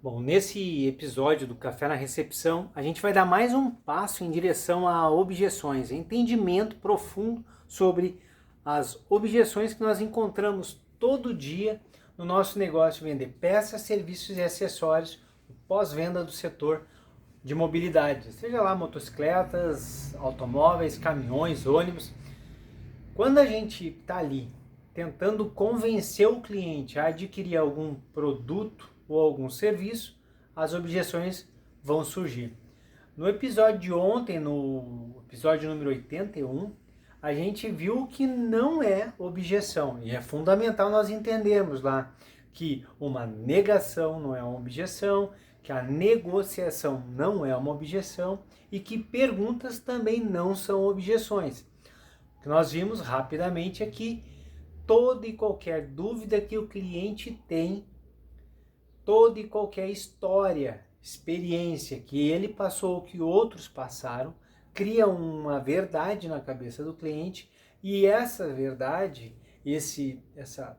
Bom, nesse episódio do Café na Recepção, a gente vai dar mais um passo em direção a objeções, entendimento profundo sobre as objeções que nós encontramos todo dia no nosso negócio de vender peças, serviços e acessórios, pós-venda do setor de mobilidade, seja lá motocicletas, automóveis, caminhões, ônibus. Quando a gente está ali tentando convencer o cliente a adquirir algum produto ou algum serviço, as objeções vão surgir. No episódio de ontem, no episódio número 81, a gente viu que não é objeção. E é fundamental nós entendermos lá que uma negação não é uma objeção, que a negociação não é uma objeção e que perguntas também não são objeções. O que nós vimos rapidamente é que toda e qualquer dúvida que o cliente tem, toda e qualquer história, experiência que ele passou, que outros passaram, cria uma verdade na cabeça do cliente e essa verdade,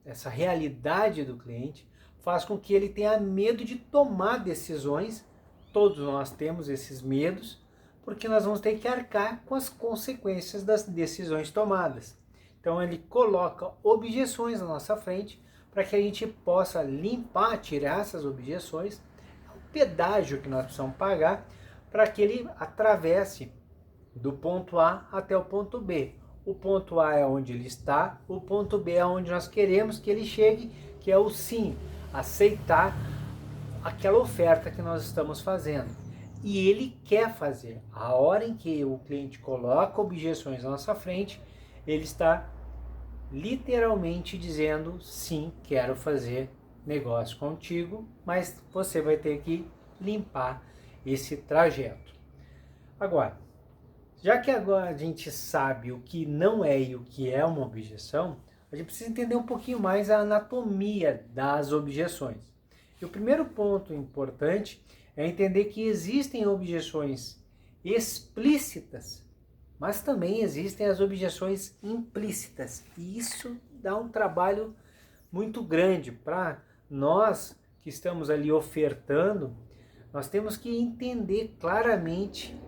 essa realidade do cliente faz com que ele tenha medo de tomar decisões. Todos nós temos esses medos, porque nós vamos ter que arcar com as consequências das decisões tomadas. Então ele coloca objeções na nossa frente para que a gente possa limpar, tirar essas objeções. É um pedágio que nós precisamos pagar para que ele atravesse do ponto A até o ponto B. O ponto A é onde ele está, o ponto B é onde nós queremos que ele chegue, que é o sim, aceitar aquela oferta que nós estamos fazendo. E ele quer fazer. A hora em que o cliente coloca objeções na nossa frente, ele está literalmente dizendo: sim, quero fazer negócio contigo, mas você vai ter que limpar esse trajeto. Agora, já que agora a gente sabe o que não é e o que é uma objeção, a gente precisa entender um pouquinho mais a anatomia das objeções. E o primeiro ponto importante é entender que existem objeções explícitas, mas também existem as objeções implícitas. E isso dá um trabalho muito grande para nós que estamos ali ofertando. Nós temos que entender claramente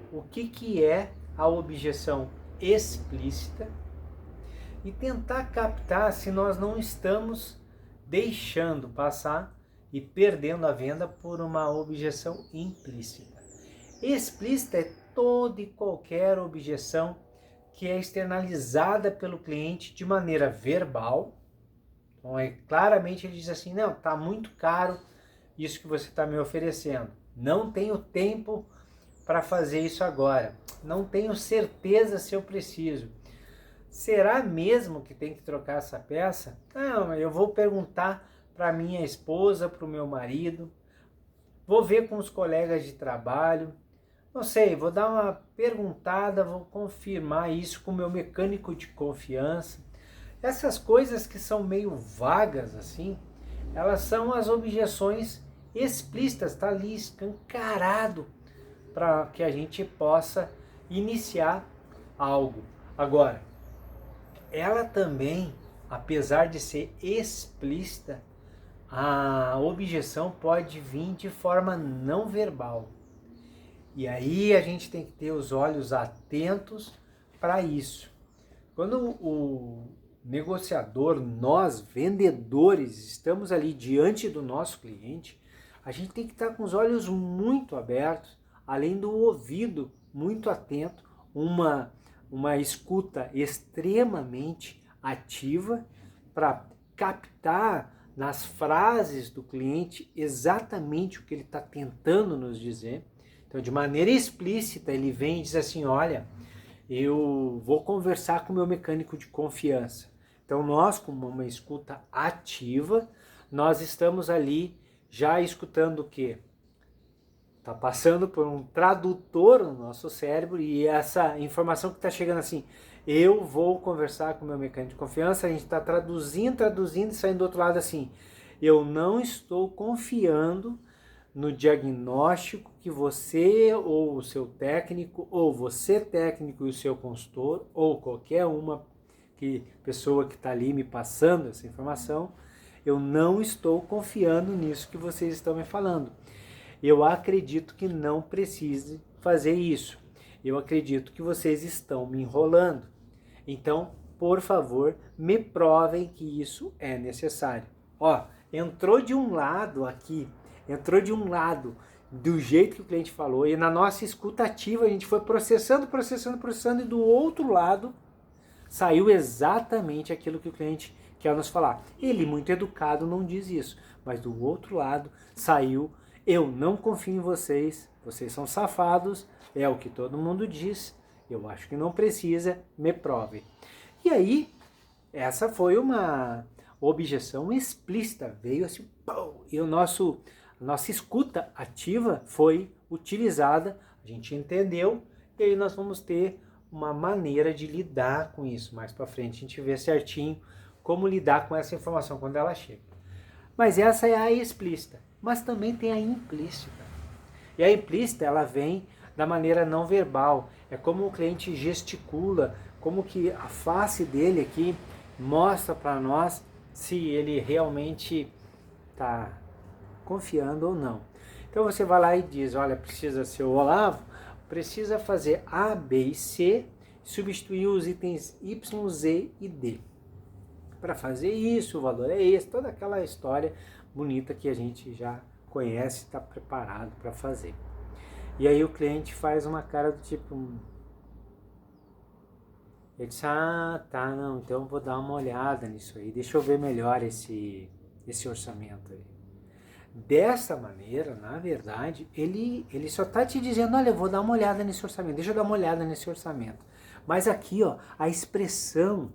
o que é a objeção explícita e tentar captar se nós não estamos deixando passar e perdendo a venda por uma objeção implícita. Explícita é toda e qualquer objeção que é externalizada pelo cliente de maneira verbal. Então, claramente ele diz assim: não, está muito caro isso que você está me oferecendo. Não tenho tempo para fazer isso agora. Não tenho certeza se eu preciso. Será mesmo que tem que trocar essa peça? Não, eu vou perguntar para minha esposa, para o meu marido. Vou ver com os colegas de trabalho. Não sei, vou dar uma perguntada, vou confirmar isso com o meu mecânico de confiança. Essas coisas que são meio vagas assim, elas são as objeções explícitas, está ali escancarado para que a gente possa iniciar algo. Agora, ela também, apesar de ser explícita, a objeção pode vir de forma não verbal. E aí a gente tem que ter os olhos atentos para isso. Quando o negociador, nós vendedores, estamos ali diante do nosso cliente, a gente tem que estar com os olhos muito abertos, além do ouvido muito atento, uma escuta extremamente ativa para captar nas frases do cliente exatamente o que ele está tentando nos dizer. Então, de maneira explícita, ele vem e diz assim: olha, eu vou conversar com o meu mecânico de confiança. Então, nós, como uma escuta ativa, nós estamos ali já escutando o quê? Está passando por um tradutor no nosso cérebro e essa informação que está chegando assim: eu vou conversar com o meu mecânico de confiança, a gente está traduzindo e saindo do outro lado assim: eu não estou confiando no diagnóstico que você ou o seu técnico, ou você técnico e o seu consultor, ou qualquer uma pessoa que está ali me passando essa informação, eu não estou confiando nisso que vocês estão me falando. Eu acredito que não precise fazer isso. Eu acredito que vocês estão me enrolando. Então, por favor, me provem que isso é necessário. Ó, entrou de um lado aqui, entrou de um lado do jeito que o cliente falou, e na nossa escuta ativa a gente foi processando, e do outro lado saiu exatamente aquilo que o cliente quer nos falar. Ele, muito educado, não diz isso, mas do outro lado saiu: eu não confio em vocês, vocês são safados, é o que todo mundo diz, eu acho que não precisa, me prove. E aí, essa foi uma objeção explícita, veio assim, pô, e nossa escuta ativa foi utilizada, a gente entendeu, e aí nós vamos ter uma maneira de lidar com isso. Mais para frente a gente vê certinho como lidar com essa informação quando ela chega. Mas essa é a explícita, mas também tem a implícita. E a implícita, ela vem da maneira não verbal, é como o cliente gesticula, como que a face dele aqui mostra para nós se ele realmente está confiando ou não. Então você vai lá e diz: olha, precisa ser o Olavo, precisa fazer A, B e C, substituir os itens Y, Z e D. Para fazer isso, o valor é esse, toda aquela história bonita que a gente já conhece e está preparado para fazer. E aí o cliente faz uma cara do tipo... Ele diz: ah, tá, não, então eu vou dar uma olhada nisso aí, deixa eu ver melhor esse orçamento aí. Dessa maneira, na verdade, ele só está te dizendo: olha, eu vou dar uma olhada nesse orçamento, deixa eu dar uma olhada nesse orçamento. Mas aqui, ó, a expressão,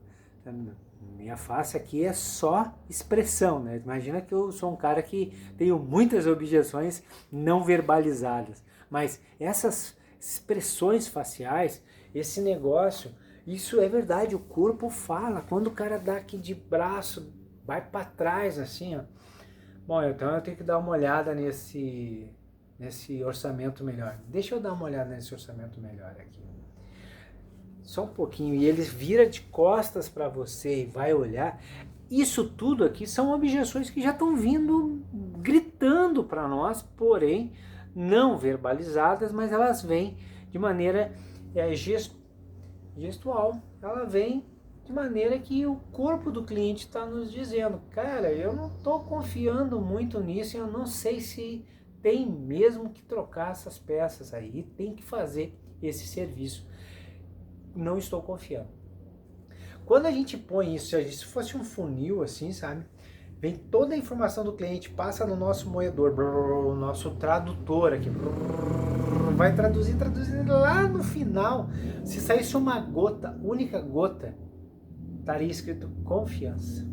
minha face aqui é só expressão, né? Imagina que eu sou um cara que tenho muitas objeções não verbalizadas, mas essas expressões faciais, esse negócio, isso é verdade, o corpo fala. Quando o cara dá aqui de braço, vai para trás assim, ó. Bom, então eu tenho que dar uma olhada nesse orçamento melhor. Deixa eu dar uma olhada nesse orçamento melhor aqui. Só um pouquinho. E ele vira de costas para você e vai olhar. Isso tudo aqui são objeções que já estão vindo gritando para nós, porém não verbalizadas, mas elas vêm de maneira gestual. Ela vem de maneira que o corpo do cliente está nos dizendo: cara, eu não estou confiando muito nisso, eu não sei se tem mesmo que trocar essas peças aí, tem que fazer esse serviço. Não estou confiando. Quando a gente põe isso, se fosse um funil assim, sabe? Vem toda a informação do cliente, passa no nosso moedor, o nosso tradutor aqui, vai traduzindo lá no final. Se saísse uma gota, única gota, estaria escrito confiança.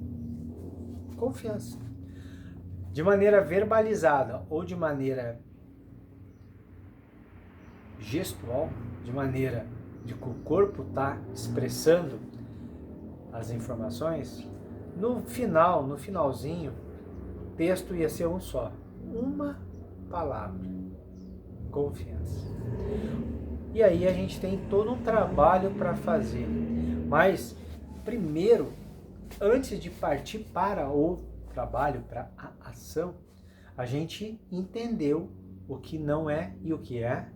Confiança. De maneira verbalizada ou de maneira gestual, de maneira de que o corpo está expressando as informações, no finalzinho, o texto ia ser um só. Uma palavra. Confiança. E aí a gente tem todo um trabalho para fazer. Mas primeiro, antes de partir para o trabalho, para a ação, a gente entendeu o que não é e o que é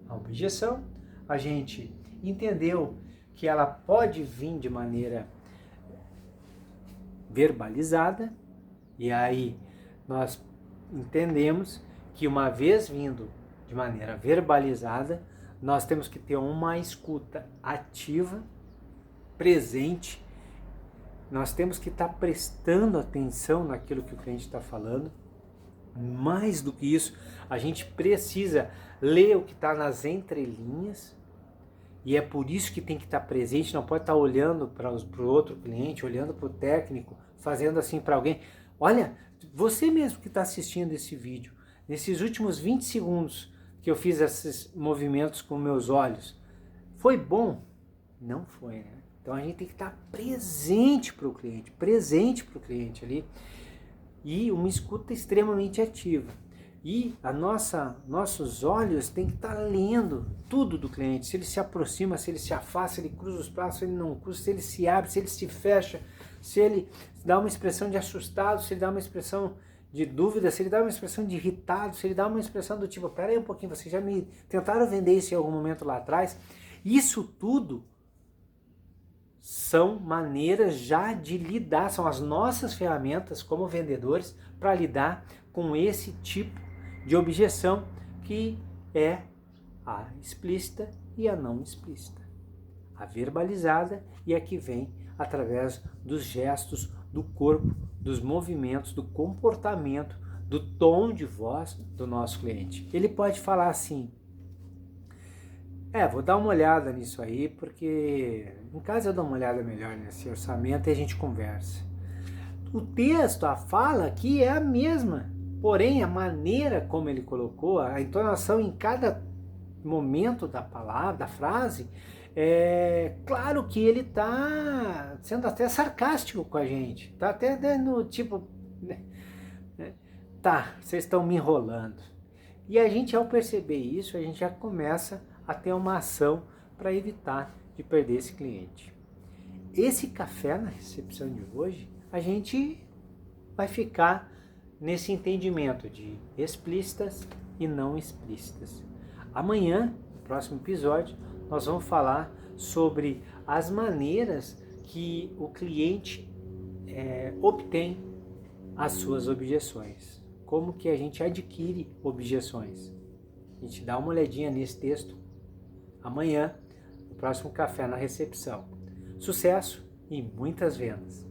a objeção. A gente entendeu que ela pode vir de maneira verbalizada, e aí nós entendemos que uma vez vindo de maneira verbalizada, nós temos que ter uma escuta ativa, presente. Nós temos que estar prestando atenção naquilo que o cliente está falando. Mais do que isso, a gente precisa ler o que está nas entrelinhas, e é por isso que tem que estar presente. Não pode estar olhando para o outro cliente, olhando para o técnico, fazendo assim para alguém. Olha, você mesmo que está assistindo esse vídeo, nesses últimos 20 segundos que eu fiz esses movimentos com meus olhos, foi bom? Não foi, né? Então a gente tem que estar presente para o cliente ali, e uma escuta extremamente ativa. E nossos olhos têm que estar lendo tudo do cliente. Se ele se aproxima, se ele se afasta, se ele cruza os braços, se ele não cruza, se ele se abre, se ele se fecha. se ele dá uma expressão de assustado, se ele dá uma expressão de dúvida, se ele dá uma expressão de irritado, se ele dá uma expressão do tipo, pera aí um pouquinho, vocês já me tentaram vender isso em algum momento lá atrás. Isso tudo são maneiras já de lidar, são as nossas ferramentas como vendedores para lidar com esse tipo de objeção que é a explícita e a não explícita. A verbalizada e a que vem através dos gestos do corpo, dos movimentos, do comportamento, do tom de voz do nosso cliente. Ele pode falar assim, vou dar uma olhada nisso aí, porque em casa eu dou uma olhada melhor nesse orçamento e a gente conversa. O texto, a fala aqui é a mesma, porém a maneira como ele colocou, a entonação em cada momento da palavra, da frase, é claro que ele está sendo até sarcástico com a gente, está até dando tipo, tá, vocês estão me enrolando. E a gente, ao perceber isso, a gente já começa a ter uma ação para evitar de perder esse cliente. Esse café na recepção de hoje, a gente vai ficar nesse entendimento de explícitas e não explícitas. Amanhã, no próximo episódio, nós vamos falar sobre as maneiras que o cliente obtém as suas objeções. Como que a gente adquire objeções. A gente dá uma olhadinha nesse texto amanhã, no próximo Café na Recepção. Sucesso e muitas vendas!